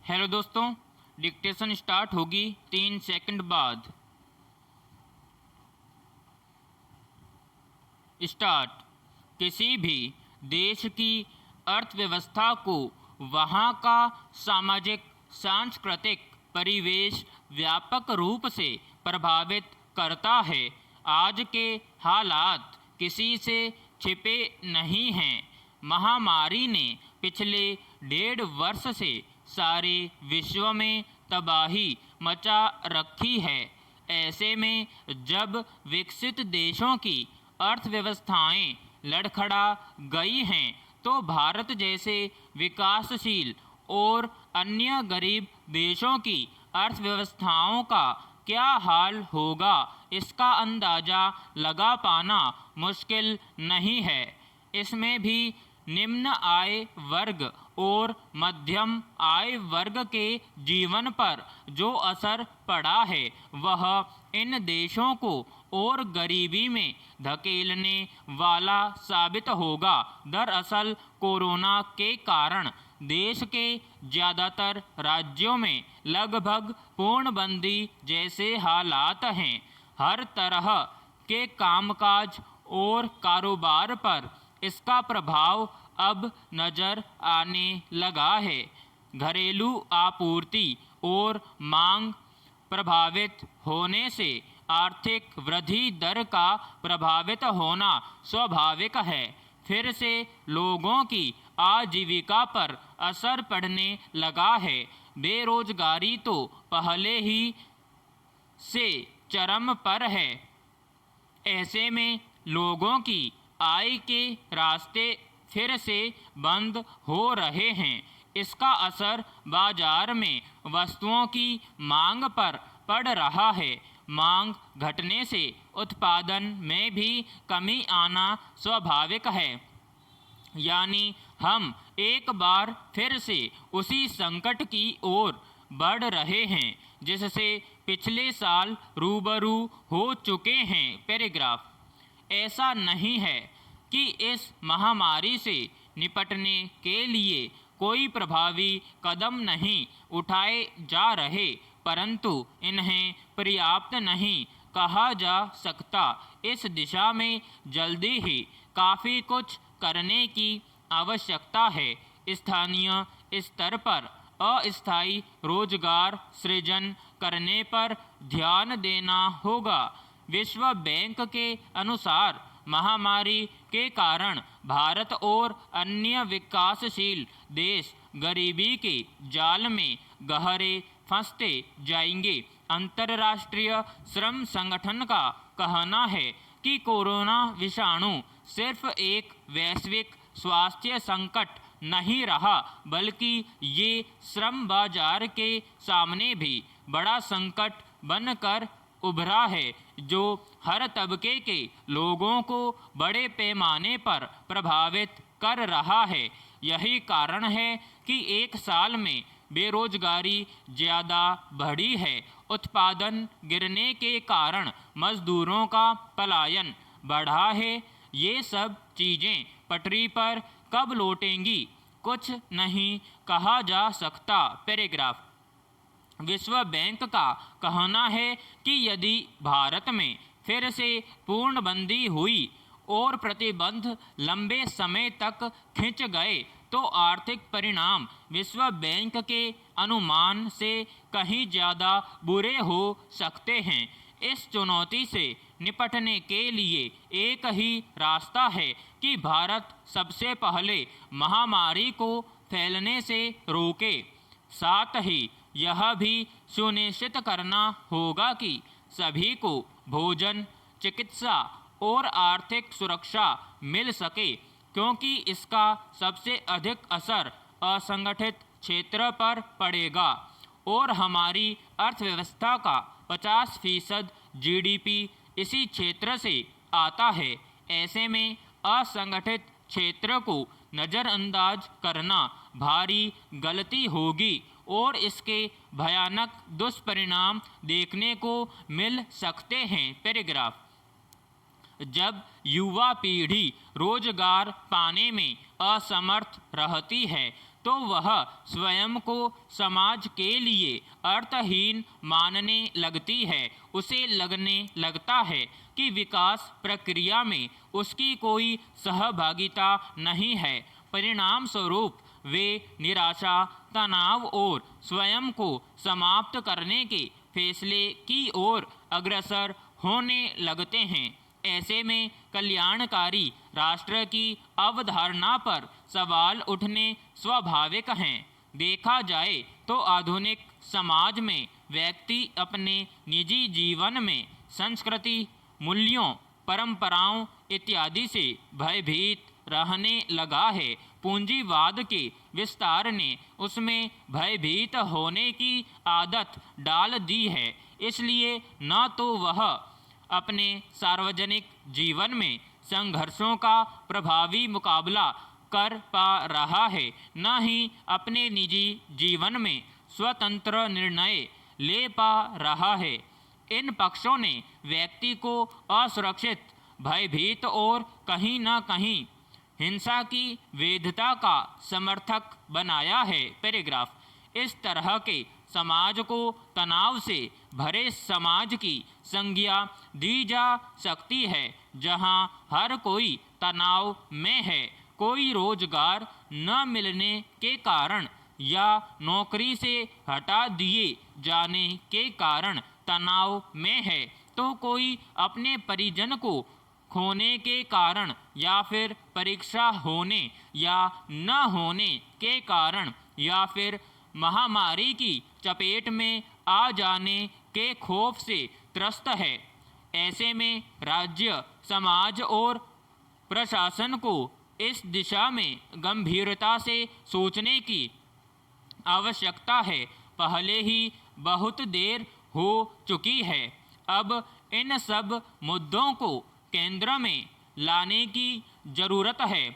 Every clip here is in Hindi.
हेलो दोस्तों, डिक्टेशन स्टार्ट होगी 3 सेकंड बाद। स्टार्ट। किसी भी देश की अर्थव्यवस्था को वहाँ का सामाजिक सांस्कृतिक परिवेश व्यापक रूप से प्रभावित करता है। आज के हालात किसी से छिपे नहीं हैं। महामारी ने पिछले 1.5 वर्ष से सारे विश्व में तबाही मचा रखी है। ऐसे में जब विकसित देशों की अर्थव्यवस्थाएं लड़खड़ा गई हैं, तो भारत जैसे विकासशील और अन्य गरीब देशों की अर्थव्यवस्थाओं का क्या हाल होगा, इसका अंदाज़ा लगा पाना मुश्किल नहीं है। इसमें भी निम्न आय वर्ग और मध्यम आय वर्ग के जीवन पर जो असर पड़ा है, वह इन देशों को और गरीबी में धकेलने वाला साबित होगा। दरअसल कोरोना के कारण देश के ज़्यादातर राज्यों में लगभग पूर्णबंदी जैसे हालात हैं। हर तरह के कामकाज और कारोबार पर इसका प्रभाव अब नज़र आने लगा है। घरेलू आपूर्ति और मांग प्रभावित होने से आर्थिक वृद्धि दर का प्रभावित होना स्वाभाविक है। फिर से लोगों की आजीविका पर असर पड़ने लगा है। बेरोजगारी तो पहले ही से चरम पर है। ऐसे में लोगों की आय के रास्ते फिर से बंद हो रहे हैं। इसका असर बाजार में वस्तुओं की मांग पर पड़ रहा है। मांग घटने से उत्पादन में भी कमी आना स्वाभाविक है। यानी हम एक बार फिर से उसी संकट की ओर बढ़ रहे हैं जिससे पिछले साल रूबरू हो चुके हैं। पैराग्राफ। ऐसा नहीं है कि इस महामारी से निपटने के लिए कोई प्रभावी कदम नहीं उठाए जा रहे, परंतु इन्हें पर्याप्त नहीं कहा जा सकता। इस दिशा में जल्दी ही काफ़ी कुछ करने की आवश्यकता है। स्थानीय स्तर पर अस्थायी रोजगार सृजन करने पर ध्यान देना होगा। विश्व बैंक के अनुसार महामारी के कारण भारत और अन्य विकासशील देश गरीबी के जाल में गहरे फंसते जाएंगे। अंतर्राष्ट्रीय श्रम संगठन का कहना है कि कोरोना विषाणु सिर्फ एक वैश्विक स्वास्थ्य संकट नहीं रहा, बल्कि ये श्रम बाजार के सामने भी बड़ा संकट बनकर उभरा है, जो हर तबके के लोगों को बड़े पैमाने पर प्रभावित कर रहा है। यही कारण है कि एक साल में बेरोजगारी ज़्यादा बढ़ी है। उत्पादन गिरने के कारण मजदूरों का पलायन बढ़ा है। ये सब चीज़ें पटरी पर कब लौटेंगी, कुछ नहीं कहा जा सकता। पैराग्राफ। विश्व बैंक का कहना है कि यदि भारत में फिर से पूर्णबंदी हुई और प्रतिबंध लंबे समय तक खिंच गए, तो आर्थिक परिणाम विश्व बैंक के अनुमान से कहीं ज़्यादा बुरे हो सकते हैं। इस चुनौती से निपटने के लिए एक ही रास्ता है कि भारत सबसे पहले महामारी को फैलने से रोके। साथ ही यह भी सुनिश्चित करना होगा कि सभी को भोजन, चिकित्सा और आर्थिक सुरक्षा मिल सके, क्योंकि इसका सबसे अधिक असर असंगठित क्षेत्र पर पड़ेगा और हमारी अर्थव्यवस्था का 50% जीडीपी इसी क्षेत्र से आता है। ऐसे में असंगठित क्षेत्र को नज़रअंदाज करना भारी गलती होगी और इसके भयानक दुष्परिणाम देखने को मिल सकते हैं। पैराग्राफ। जब युवा पीढ़ी रोजगार पाने में असमर्थ रहती है, तो वह स्वयं को समाज के लिए अर्थहीन मानने लगती है। उसे लगने लगता है कि विकास प्रक्रिया में उसकी कोई सहभागिता नहीं है। परिणाम स्वरूप वे निराशा, तनाव और स्वयं को समाप्त करने के फैसले की ओर अग्रसर होने लगते हैं। ऐसे में कल्याणकारी राष्ट्र की अवधारणा पर सवाल उठने स्वाभाविक हैं। देखा जाए तो आधुनिक समाज में व्यक्ति अपने निजी जीवन में संस्कृति, मूल्यों, परंपराओं इत्यादि से भयभीत रहने लगा है। पूंजीवाद के विस्तार ने उसमें भयभीत होने की आदत डाल दी है। इसलिए न तो वह अपने सार्वजनिक जीवन में संघर्षों का प्रभावी मुकाबला कर पा रहा है, न ही अपने निजी जीवन में स्वतंत्र निर्णय ले पा रहा है। इन पक्षों ने व्यक्ति को असुरक्षित, भयभीत और कहीं न कहीं हिंसा की वैधता का समर्थक बनाया है। पैराग्राफ। इस तरह के समाज को तनाव से भरे समाज की संज्ञा दी जा सकती है, जहां हर कोई तनाव में है। कोई रोजगार न मिलने के कारण या नौकरी से हटा दिए जाने के कारण तनाव में है, तो कोई अपने परिजन को खोने के कारण या फिर परीक्षा होने या न होने के कारण या फिर महामारी की चपेट में आ जाने के खौफ से त्रस्त है। ऐसे में राज्य, समाज और प्रशासन को इस दिशा में गंभीरता से सोचने की आवश्यकता है। पहले ही बहुत देर हो चुकी है। अब इन सब मुद्दों को केंद्र में लाने की जरूरत है।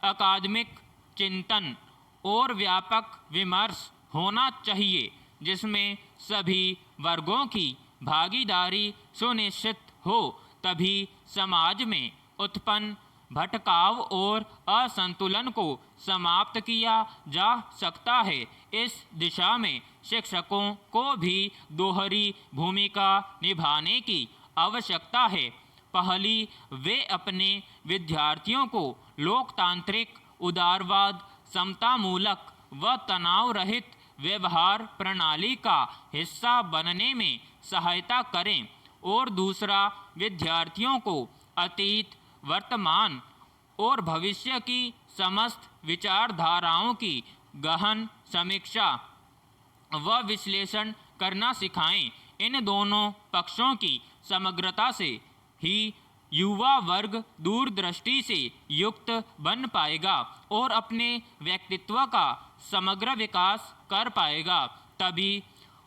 अकादमिक चिंतन और व्यापक विमर्श होना चाहिए, जिसमें सभी वर्गों की भागीदारी सुनिश्चित हो। तभी समाज में उत्पन्न भटकाव और असंतुलन को समाप्त किया जा सकता है। इस दिशा में शिक्षकों को भी दोहरी भूमिका निभाने की आवश्यकता है। पहली, वे अपने विद्यार्थियों को लोकतांत्रिक, उदारवाद, समतामूलक व तनाव रहित व्यवहार प्रणाली का हिस्सा बनने में सहायता करें, और दूसरा, विद्यार्थियों को अतीत, वर्तमान और भविष्य की समस्त विचारधाराओं की गहन समीक्षा व विश्लेषण करना सिखाएं। इन दोनों पक्षों की समग्रता से ही युवा वर्ग दूरदृष्टि से युक्त बन पाएगा और अपने व्यक्तित्व का समग्र विकास कर पाएगा। तभी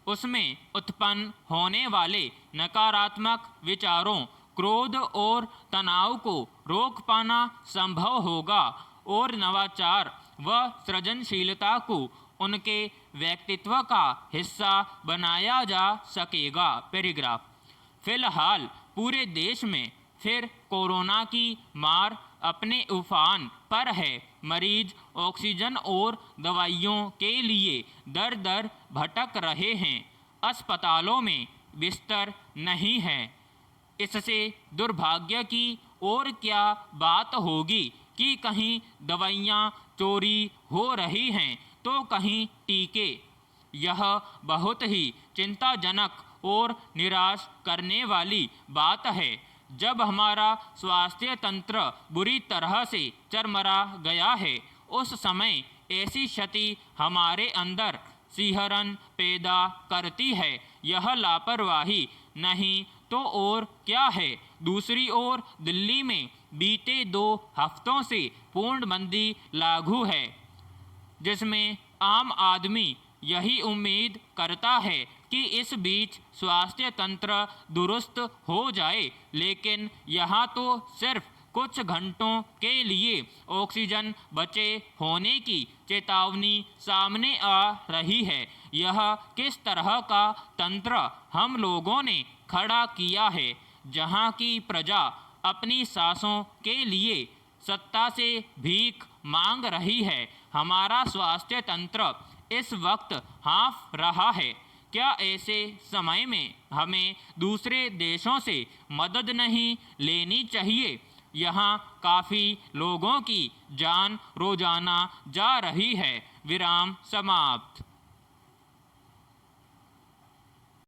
उसमें उत्पन्न होने वाले नकारात्मक विचारों, क्रोध और तनाव को रोक पाना संभव होगा और नवाचार व सृजनशीलता को उनके व्यक्तित्व का हिस्सा बनाया जा सकेगा। पैराग्राफ। फिलहाल पूरे देश में फिर कोरोना की मार अपने उफान पर है। मरीज ऑक्सीजन और दवाइयों के लिए दर दर भटक रहे हैं। अस्पतालों में बिस्तर नहीं है। इससे दुर्भाग्य की और क्या बात होगी कि कहीं दवाइयाँ चोरी हो रही हैं तो कहीं टीके। यह बहुत ही चिंताजनक और निराश करने वाली बात है। जब हमारा स्वास्थ्य तंत्र बुरी तरह से चरमरा गया है, उस समय ऐसी क्षति हमारे अंदर सिहरन पैदा करती है। यह लापरवाही नहीं तो और क्या है। दूसरी ओर दिल्ली में बीते 2 हफ्तों से पूर्णबंदी लागू है, जिसमें आम आदमी यही उम्मीद करता है कि इस बीच स्वास्थ्य तंत्र दुरुस्त हो जाए, लेकिन यहाँ तो सिर्फ कुछ घंटों के लिए ऑक्सीजन बचे होने की चेतावनी सामने आ रही है। यह किस तरह का तंत्र हम लोगों ने खड़ा किया है, जहाँ की प्रजा अपनी सांसों के लिए सत्ता से भीख मांग रही है। हमारा स्वास्थ्य तंत्र इस वक्त हाँफ रहा है। क्या ऐसे समय में हमें दूसरे देशों से मदद नहीं लेनी चाहिए? यहाँ काफ़ी लोगों की जान रोजाना जा रही है। विराम समाप्त।